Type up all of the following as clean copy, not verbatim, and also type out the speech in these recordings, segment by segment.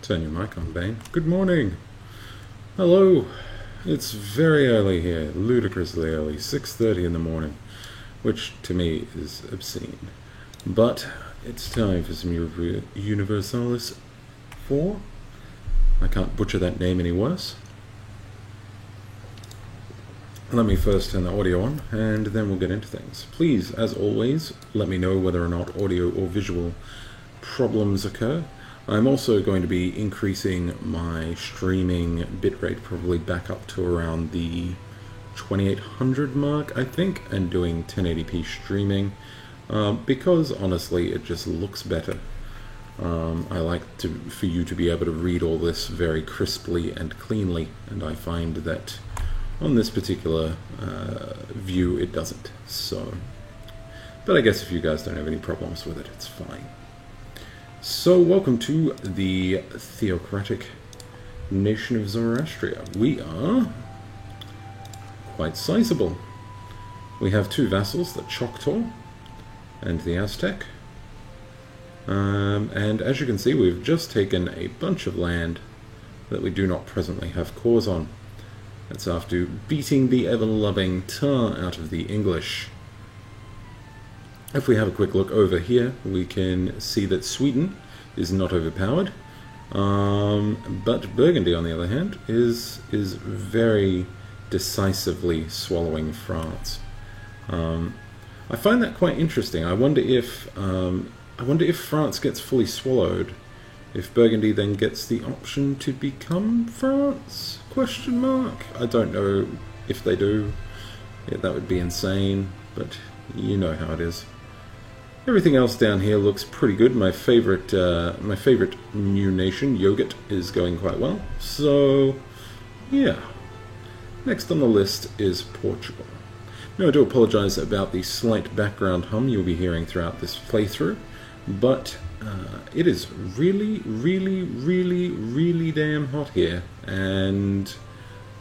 Turn your mic on, Bane. Good morning. Hello. It's very early here, ludicrously early, 6:30 in the morning, which to me is obscene. But it's time for some Universalis 4. I can't butcher that name any worse. Let me first turn the audio on, and then we'll get into things. Please, as always, let me know whether or not audio or visual problems occur. I'm also going to be increasing my streaming bitrate probably back up to around the 2800 mark, I think, and doing 1080p streaming because honestly it just looks better. I like for you to be able to read all this very crisply and cleanly, and I find that on this particular view it doesn't. So, but I guess if you guys don't have any problems with it, it's fine. So, welcome to the theocratic nation of Zoroastria. We are quite sizable. We have two vassals, the Choctaw and the Aztec. And as you can see, we've just taken a bunch of land that we do not presently have cores on. That's after beating the ever-loving tar out of the English. If we have a quick look over here, we can see that Sweden is not overpowered, but Burgundy, on the other hand, is very decisively swallowing France. I find that quite interesting. I wonder if France gets fully swallowed, if Burgundy then gets the option to become France? Question mark. I don't know if they do. Yeah, that would be insane, but you know how it is. Everything else down here looks pretty good. My favorite new nation, Yogurt, is going quite well. So, yeah. Next on the list is Portugal. Now, I do apologize about the slight background hum you'll be hearing throughout this playthrough, but it is really, really, really, really damn hot here, and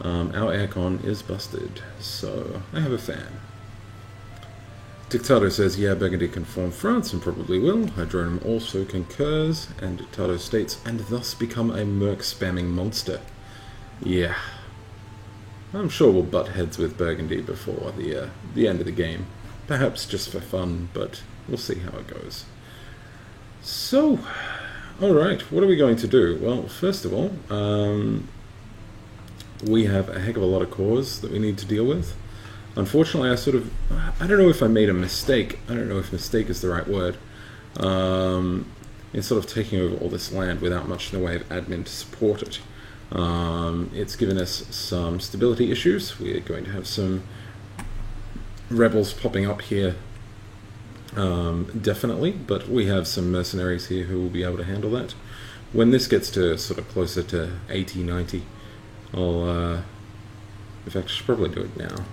our aircon is busted, so I have a fan. Dictato says, yeah, Burgundy can form France, and probably will. Hydronum also concurs, and Dictato states, and thus become a merc-spamming monster. Yeah. I'm sure we'll butt heads with Burgundy before the end of the game. Perhaps just for fun, but we'll see how it goes. So, alright, what are we going to do? Well, first of all, we have a heck of a lot of cores that we need to deal with. Unfortunately, I don't know if I made a mistake. I don't know if mistake is the right word. In sort of taking over all this land without much in the way of admin to support it. It's given us some stability issues. We're going to have some rebels popping up here, definitely, but we have some mercenaries here who will be able to handle that. When this gets to sort of closer to 80, 90, I'll, in fact, I should probably do it now.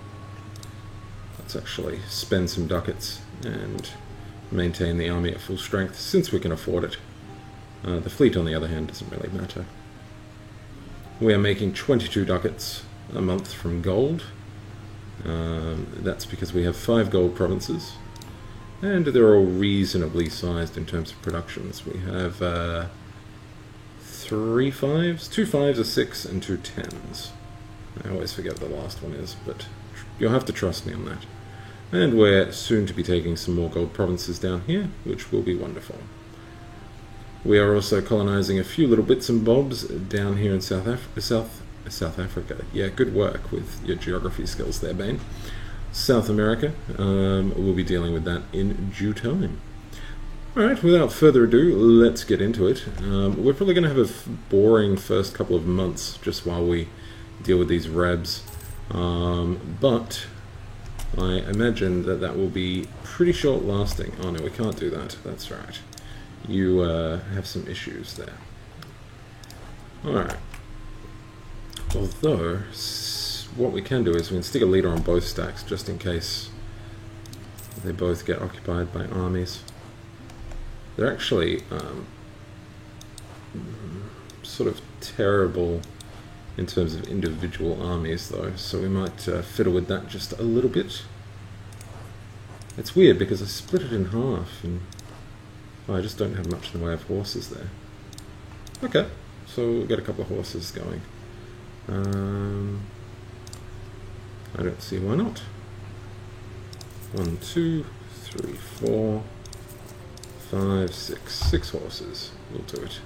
Let's actually spend some ducats and maintain the army at full strength, since we can afford it. The fleet, on the other hand, doesn't really matter. We are making 22 ducats a month from gold. That's because we have 5 gold provinces, and they're all reasonably sized in terms of productions. We have 3 5s, 2 5s, a 6, and 2 10s. I always forget what the last one is, but you'll have to trust me on that. And we're soon to be taking some more gold provinces down here, which will be wonderful. We are also colonizing a few little bits and bobs down here in South Africa. Yeah, good work with your geography skills there, Bane. South America, we'll be dealing with that in due time. Alright, without further ado, let's get into it. We're probably going to have a boring first couple of months just while we deal with these rebs. But I imagine that that will be pretty short lasting. Oh no, we can't do that. That's right. You have some issues there. Alright. Although, what we can do is we can stick a leader on both stacks just in case they both get occupied by armies. They're actually sort of terrible in terms of individual armies though, so we might fiddle with that just a little bit. It's weird because I split it in half and I just don't have much in the way of horses there. Okay, so we'll get a couple of horses going. I don't see why not. 1, 2, 3, 4, 5, 6. 6 horses. We'll do it.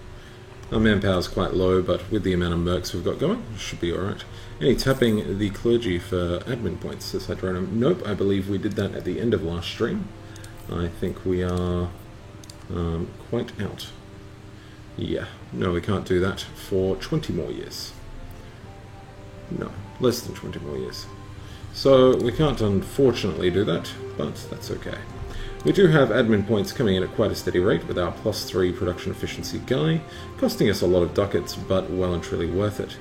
Our manpower is quite low, but with the amount of mercs we've got going, it should be alright. Any tapping the clergy for admin points, says Hydronum. Nope, I believe we did that at the end of last stream. I think we are quite out. Yeah, no, we can't do that for 20 more years. No, less than 20 more years. So we can't unfortunately do that, but that's okay. We do have admin points coming in at quite a steady rate with our +3 production efficiency guy, costing us a lot of ducats, but well and truly worth it.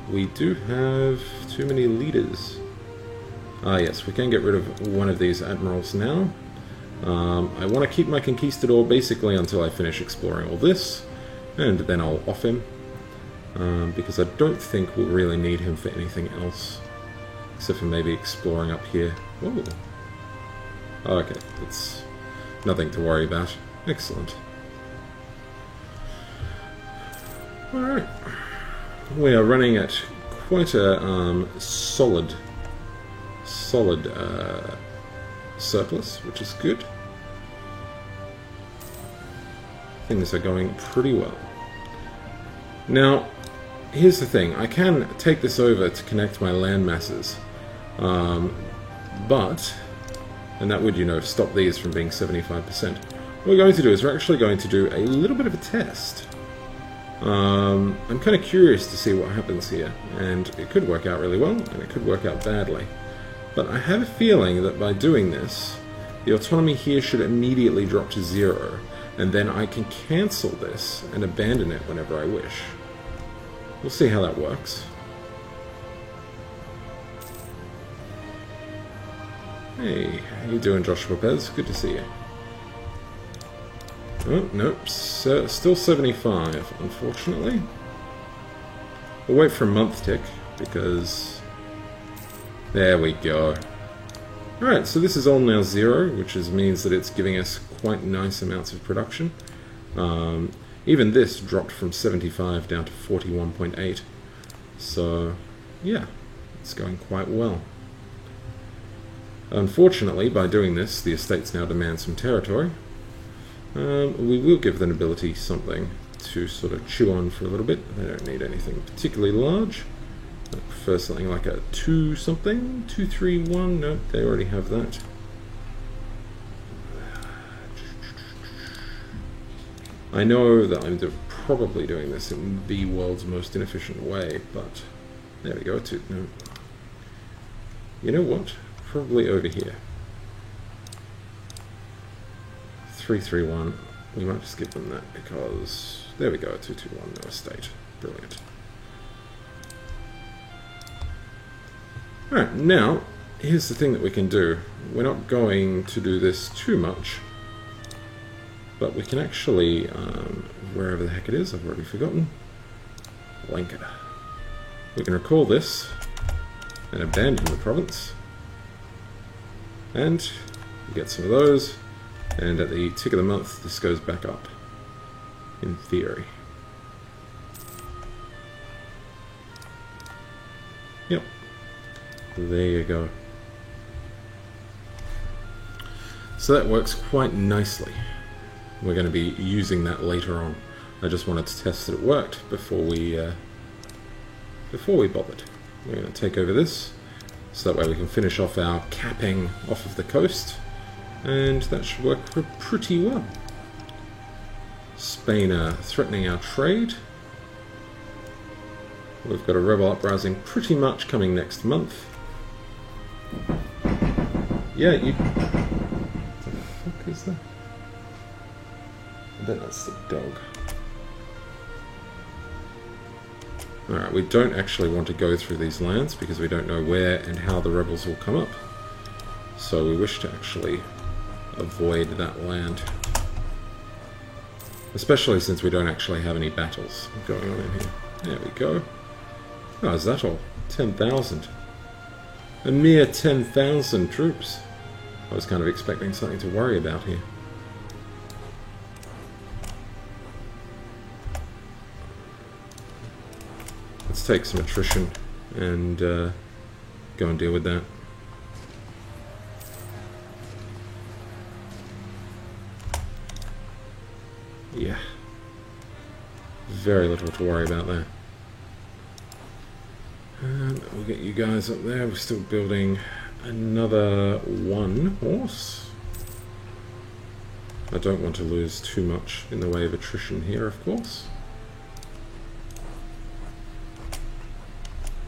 We do have too many leaders. Ah yes, we can get rid of one of these admirals now. I want to keep my conquistador basically until I finish exploring all this, and then I'll off him, because I don't think we'll really need him for anything else, except for maybe exploring up here. Whoa. Okay, it's nothing to worry about. Excellent. Alright. We are running at quite a solid surplus, which is good. Things are going pretty well. Now, here's the thing. I can take this over to connect my land masses, but... and that would, you know, stop these from being 75%. What we're going to do is we're actually going to do a little bit of a test. I'm kind of curious to see what happens here, and it could work out really well, and it could work out badly. But I have a feeling that by doing this, the autonomy here should immediately drop to 0, and then I can cancel this and abandon it whenever I wish. We'll see how that works. Hey, how you doing, Joshua Pez? Good to see you. Oh, nope, still 75, unfortunately. We'll wait for a month tick, because... there we go. Alright, so this is all now 0, which means that it's giving us quite nice amounts of production. Even this dropped from 75 down to 41.8. So, yeah, it's going quite well. Unfortunately, by doing this, the estates now demand some territory. We will give the nobility something to sort of chew on for a little bit. They don't need anything particularly large. I prefer something like a 2 something, 2, 3, 1. No, they already have that. I know that I'm probably doing this in the world's most inefficient way, but there we go. No. You know what? Probably over here. 3, 3, 1. We might just give them that because there we go. 2, 2, 1. No estate. Brilliant. Alright, now, here's the thing that we can do. We're not going to do this too much, but we can actually, wherever the heck it is, I've already forgotten, Lanka. We can recall this and abandon the province, and get some of those, and at the tick of the month, this goes back up, in theory. Yep. There you go. So that works quite nicely. We're going to be using that later on. I just wanted to test that it worked before we bothered. We're going to take over this, so that way we can finish off our capping off of the coast, and that should work pretty well. Spain are threatening our trade. We've got a rebel uprising pretty much coming next month. Yeah, you... What the fuck is that? I bet that's the dog. Alright, we don't actually want to go through these lands because we don't know where and how the rebels will come up. So we wish to actually avoid that land. Especially since we don't actually have any battles going on in here. There we go. Oh, is that all? 10,000. A mere 10,000 troops. I was kind of expecting something to worry about here. Let's take some attrition and go and deal with that. Yeah. Very little to worry about there. And we'll get you guys up there. We're still building another 1 horse. I don't want to lose too much in the way of attrition here, of course.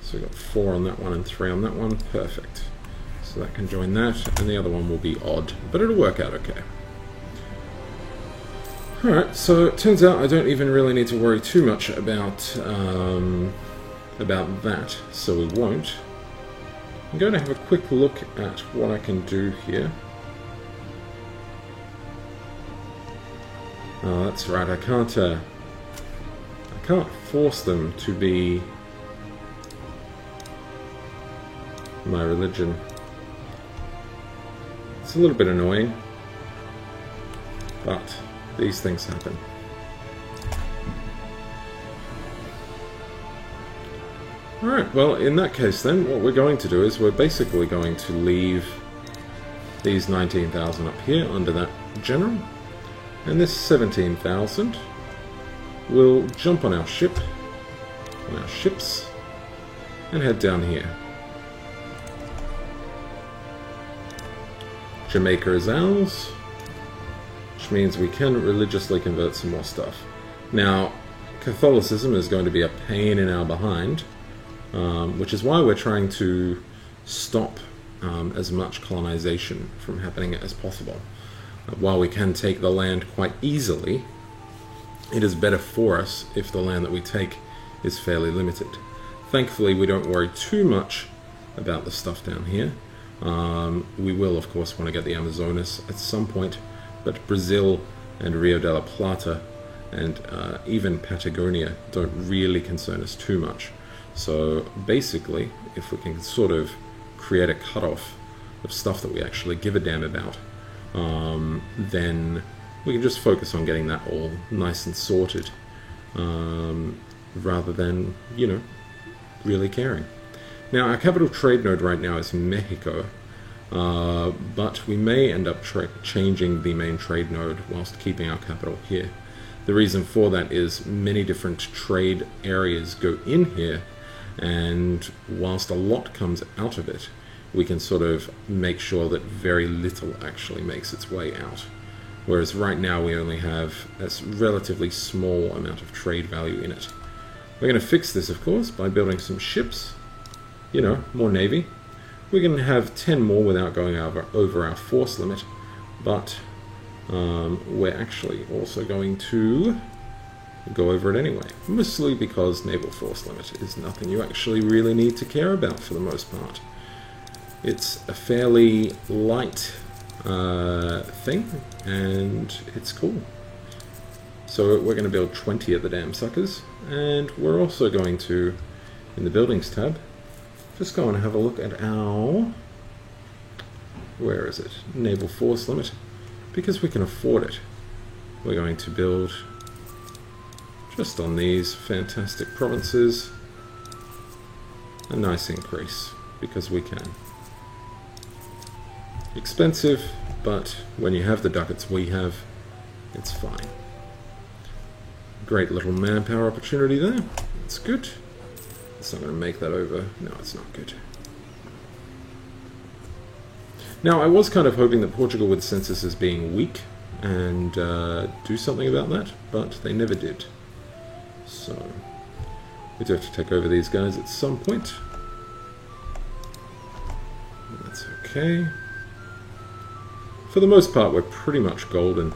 So we've got 4 on that one and 3 on that one. Perfect. So that can join that, and the other one will be odd, but it'll work out okay. Alright, so it turns out I don't even really need to worry too much about that, so we won't. I'm going to have a quick look at what I can do here. Oh, that's right, I can't force them to be my religion. It's a little bit annoying, but these things happen. Alright, well in that case then, what we're going to do is we're basically going to leave these 19,000 up here under that general, and this 17,000 will jump on our ship, on our ships, and head down here. Jamaica is ours, which means we can religiously convert some more stuff. Now, Catholicism is going to be a pain in our behind, which is why we're trying to stop as much colonization from happening as possible. While we can take the land quite easily, it is better for us if the land that we take is fairly limited. Thankfully, we don't worry too much about the stuff down here. We will, of course, want to get the Amazonas at some point, but Brazil and Rio de la Plata and even Patagonia don't really concern us too much. So basically, if we can sort of create a cutoff of stuff that we actually give a damn about, then we can just focus on getting that all nice and sorted, rather than, you know, really caring. Now, our capital trade node right now is Mexico, but we may end up changing the main trade node whilst keeping our capital here. The reason for that is many different trade areas go in here, and whilst a lot comes out of it, we can sort of make sure that very little actually makes its way out. Whereas right now we only have a relatively small amount of trade value in it. We're going to fix this, of course, by building some ships. You know, more navy. We're going to have 10 more without going over our force limit, but we're actually also going to go over it anyway. Mostly because naval force limit is nothing you actually really need to care about for the most part. It's a fairly light thing, and it's cool. So we're going to build 20 of the damn suckers, and we're also going to, in the buildings tab, just go and have a look at our, where is it, naval force limit, because we can afford it. We're going to build just on these fantastic provinces a nice increase, because we can. Expensive, but when you have the ducats we have, it's fine. Great little manpower opportunity there. It's good. It's not going to make that over. No, it's not good. Now, I was kind of hoping that Portugal would sense this as being weak and do something about that, but they never did. So, we do have to take over these guys at some point. That's okay. For the most part, we're pretty much golden.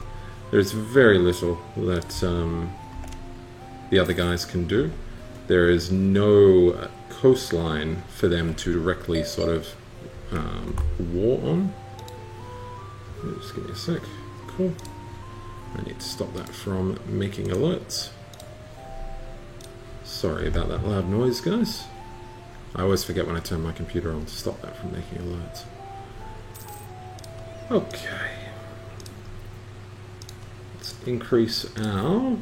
There's very little that the other guys can do. There is no coastline for them to directly sort of war on. Just give me a sec. Cool. I need to stop that from making alerts. Sorry about that loud noise, guys. I always forget when I turn my computer on to stop that from making alerts. Okay. Let's increase our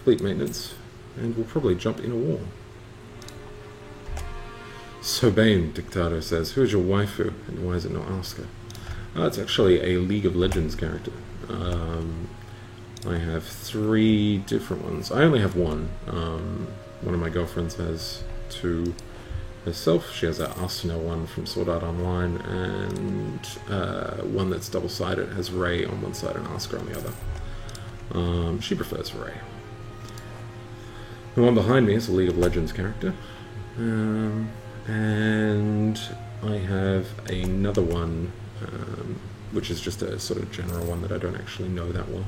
fleet maintenance, and we'll probably jump in a war. Sobane, Dictator says, who is your waifu, and why is it not Asuka? It's actually a League of Legends character. I have 3 different ones. I only have one. One of my girlfriends has 2 herself. She has an Arsenal one from Sword Art Online, and one that's double-sided has Rey on one side and Asuka on the other. She prefers Rey. The one behind me is a League of Legends character. And I have another one, which is just a sort of general one that I don't actually know that well.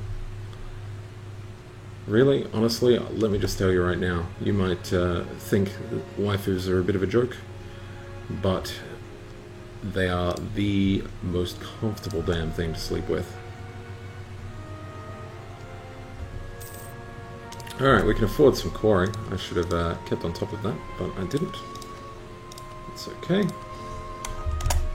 Really, honestly, let me just tell you right now, you might think that waifus are a bit of a joke, but they are the most comfortable damn thing to sleep with. Alright, we can afford some coring. I should have kept on top of that, but I didn't. It's okay.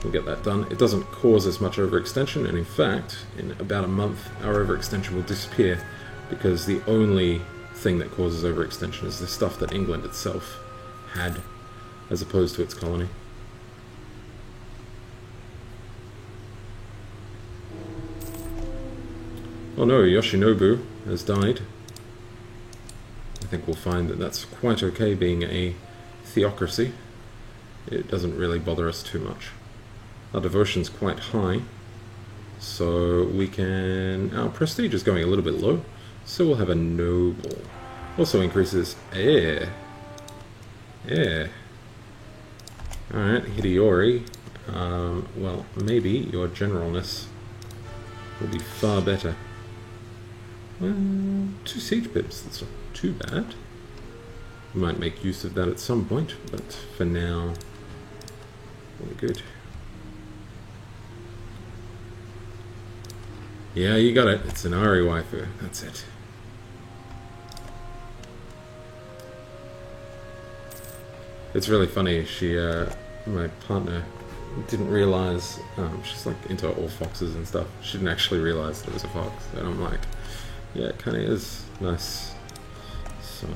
We'll get that done. It doesn't cause as much overextension, and in fact, in about a month, our overextension will disappear, because the only thing that causes overextension is the stuff that England itself had, as opposed to its colony. Oh no, Yoshinobu has died. I think we'll find that that's quite okay being a theocracy. It doesn't really bother us too much. Our devotion's quite high, so we can... Our prestige is going a little bit low, so we'll have a noble. Also increases air. Yeah. Alright, Hideori. Well, maybe your generalness will be far better. Well, 2 siege pips, that's not too bad. We might make use of that at some point, but for now, we're good. Yeah, you got it. It's an Ari waifu. That's it. It's really funny. She, my partner, didn't realize. She's like into all foxes and stuff. She didn't actually realize that it was a fox, and I'm like, yeah, it kind of is nice. So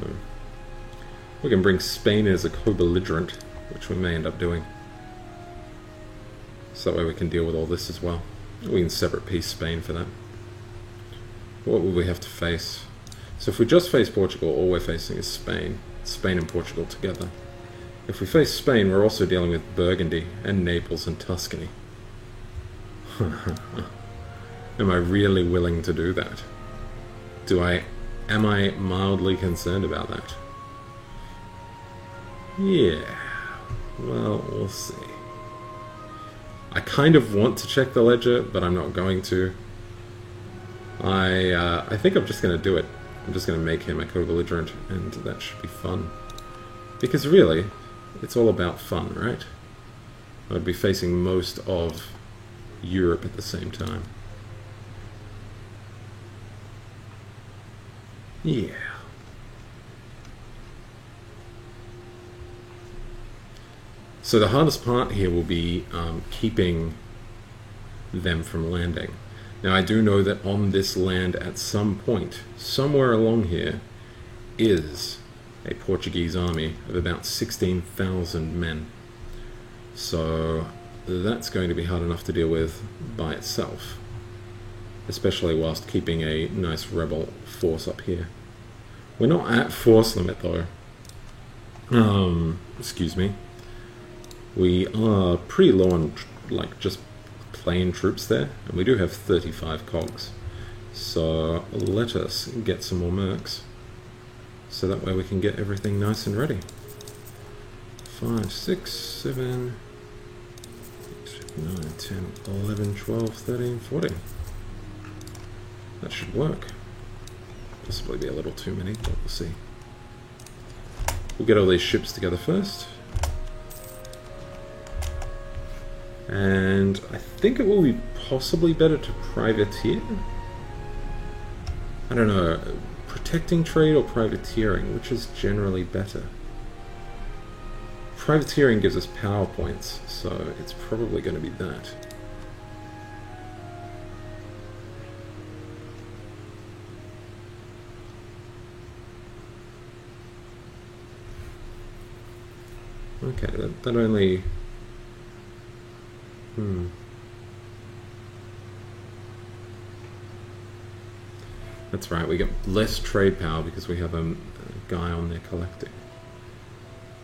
We can bring Spain as a co-belligerent, which we may end up doing. So that way we can deal with all this as well. We can separate peace Spain for that. What will we have to face? So if we just face Portugal, all we're facing is Spain. Spain and Portugal together. If we face Spain, we're also dealing with Burgundy and Naples and Tuscany. Am I really willing to do that? Am I mildly concerned about that? Yeah. Well, we'll see. I kind of want to check the ledger, but I'm not going to. I think I'm just going to do it. I'm just going to make him a co-belligerent, and that should be fun. Because really, it's all about fun, right? I'd be facing most of Europe at the same time. Yeah. So the hardest part here will be keeping them from landing. Now I do know that on this land at some point, somewhere along here, is a Portuguese army of about 16,000 men. So that's going to be hard enough to deal with by itself, especially whilst keeping a nice rebel force up here. We're not at force limit though. Excuse me. We are pretty low on like just plain troops there, and we do have 35 cogs. So let us get some more mercs, so that way we can get everything nice and ready. 5, 6, 7, 8, 9, 10, 11, 12, 13, 14. That should work. Possibly be a little too many, but we'll see. We'll get all these ships together first. And I think it will be possibly better to privateer. I don't know, protecting trade or privateering, which is generally better? Privateering gives us power points, so it's probably going to be that. Okay, that only... That's right, we get less trade power because we have a guy on there collecting.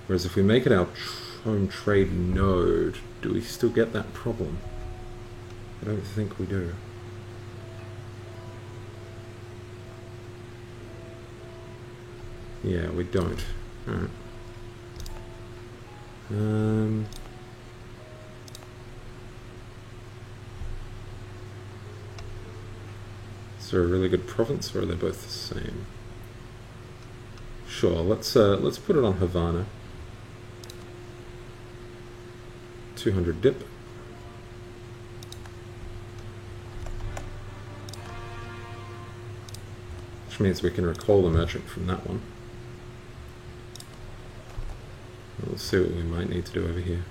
Whereas if we make it our own trade node, do we still get that problem? I don't think we do. Yeah, we don't. Alright. Is there a really good province, or are they both the same? Sure, let's put it on Havana. 200 dip. Which means we can recall the merchant from that one. We'll see what we might need to do over here.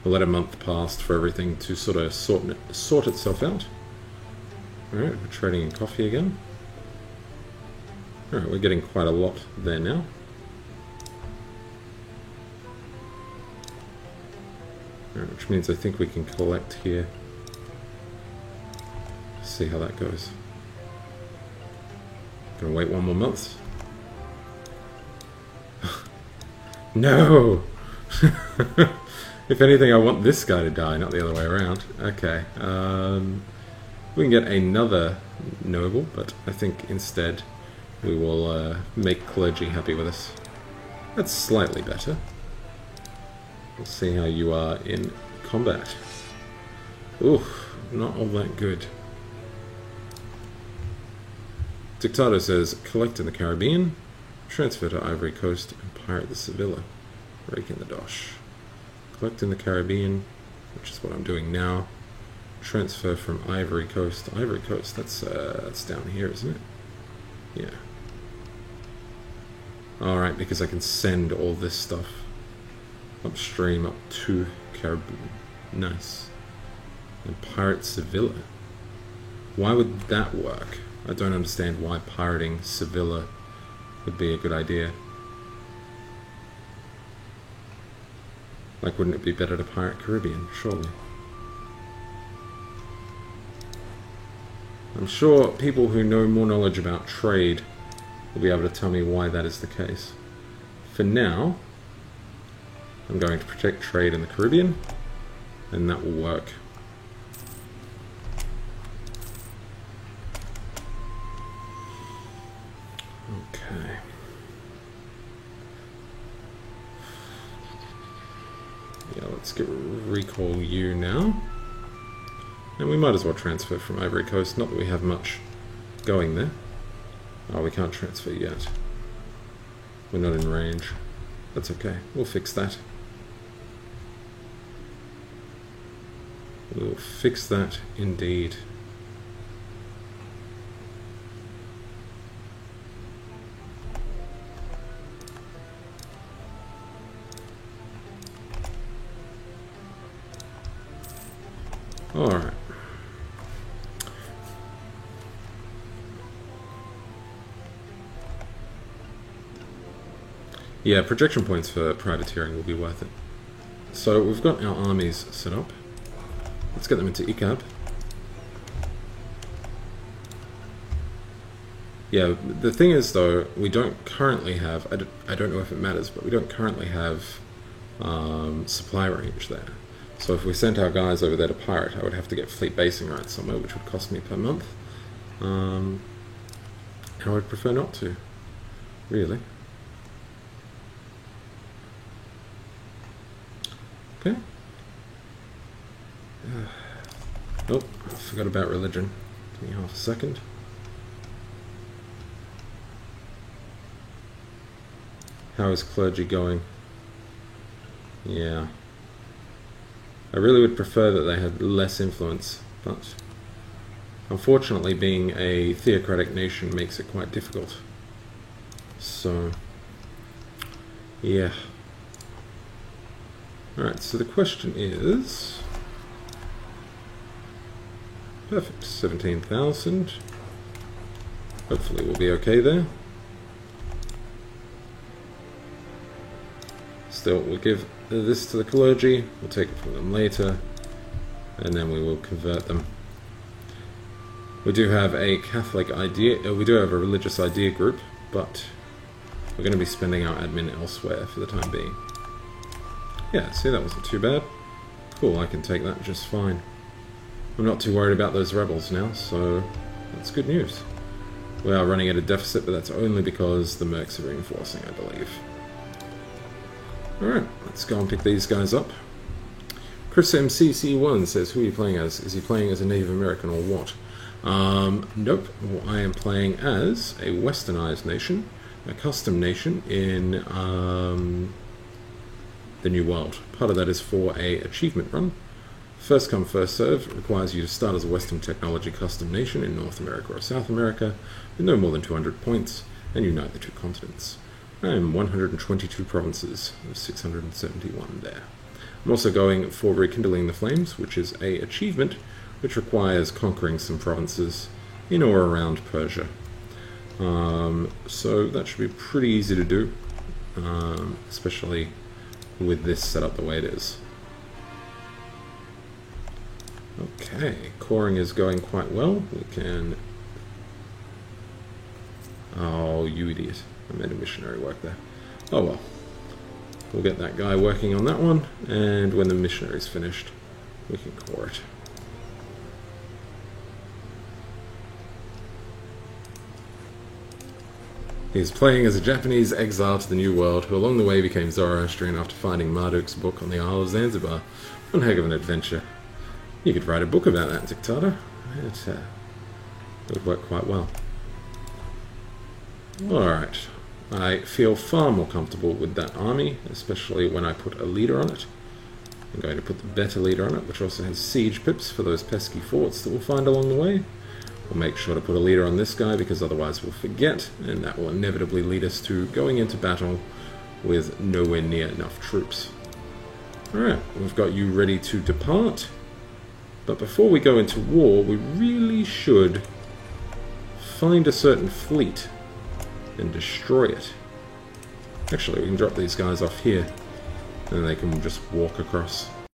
We'll let a month pass for everything to sort of sort itself out. Alright, we're trading in coffee again. Alright, we're getting quite a lot there now. Alright, which means I think we can collect here. See how that goes. Gonna wait one more month. No! If anything, I want this guy to die, not the other way around. Okay. We can get another noble, but I think instead we will make clergy happy with us. That's slightly better. We'll see how you are in combat. Oof, not all that good. Dictator says, collect in the Caribbean, transfer to Ivory Coast, and pirate the Sevilla. Rake in the dosh. Collect in the Caribbean, which is what I'm doing now. Transfer from Ivory Coast. Ivory Coast, that's down here, isn't it? Yeah. Alright, because I can send all this stuff upstream up to Caribbean. Nice. And pirate Sevilla. Why would that work? I don't understand why pirating Sevilla would be a good idea. Like, wouldn't it be better to pirate Caribbean? Surely. I'm sure people who know more knowledge about trade will be able to tell me why that is the case. For now, I'm going to protect trade in the Caribbean, and that will work. Okay. Yeah, let's get recall you now. And we might as well transfer from Ivory Coast, not that we have much going there. Oh, we can't transfer yet. We're not in range. That's okay, we'll fix that. We'll fix that indeed. Alright. Yeah, projection points for privateering will be worth it. So we've got our armies set up. Let's get them into ICAB. Yeah, the thing is though, we don't currently have, I don't know if it matters, but we don't currently have supply range there. So if we sent our guys over there to pirate, I would have to get fleet basing rights somewhere, which would cost me per month. And I would prefer not to, really. Okay. Oh, I forgot about religion. Give me half a second. How is clergy going? Yeah. I really would prefer that they had less influence, but unfortunately being a theocratic nation makes it quite difficult. So, yeah. Alright, so the question is... Perfect, 17,000. Hopefully we'll be okay there. Still, we'll give this to the clergy, we'll take it from them later, and then we will convert them. We do have a Catholic idea, we do have a religious idea group, but we're going to be spending our admin elsewhere for the time being. Yeah, see, that wasn't too bad. Cool, I can take that just fine. I'm not too worried about those rebels now, so that's good news. We are running at a deficit, but that's only because the mercs are reinforcing, I believe. Alright, let's go and pick these guys up. Chris MCC1 says, who are you playing as? Is he playing as a Native American or what? Nope. Well, I am playing as a westernized nation, a custom nation in the New World. Part of that is for a achievement run. First come, first serve requires you to start as a Western technology custom nation in North America or South America with no more than 200 points and unite the two continents. I am 122 provinces of 671 there. I'm also going for Rekindling the Flames, which is a achievement which requires conquering some provinces in or around Persia. So that should be pretty easy to do, especially with this set up the way it is. Okay, coring is going quite well. We can... Oh, you idiot. I made a missionary work there. Oh well. We'll get that guy working on that one, and when the missionary's finished, we can core it. He's playing as a Japanese exile to the New World, who along the way became Zoroastrian after finding Marduk's book on the Isle of Zanzibar. One heck of an adventure. You could write a book about that, Dictator. It would work quite well. Alright. I feel far more comfortable with that army, especially when I put a leader on it. I'm going to put the better leader on it, which also has siege pips for those pesky forts that we'll find along the way. We'll make sure to put a leader on this guy, because otherwise we'll forget, and that will inevitably lead us to going into battle with nowhere near enough troops. Alright, we've got you ready to depart. But before we go into war, we really should find a certain fleet and destroy it. Actually, we can drop these guys off here. then they can just walk across.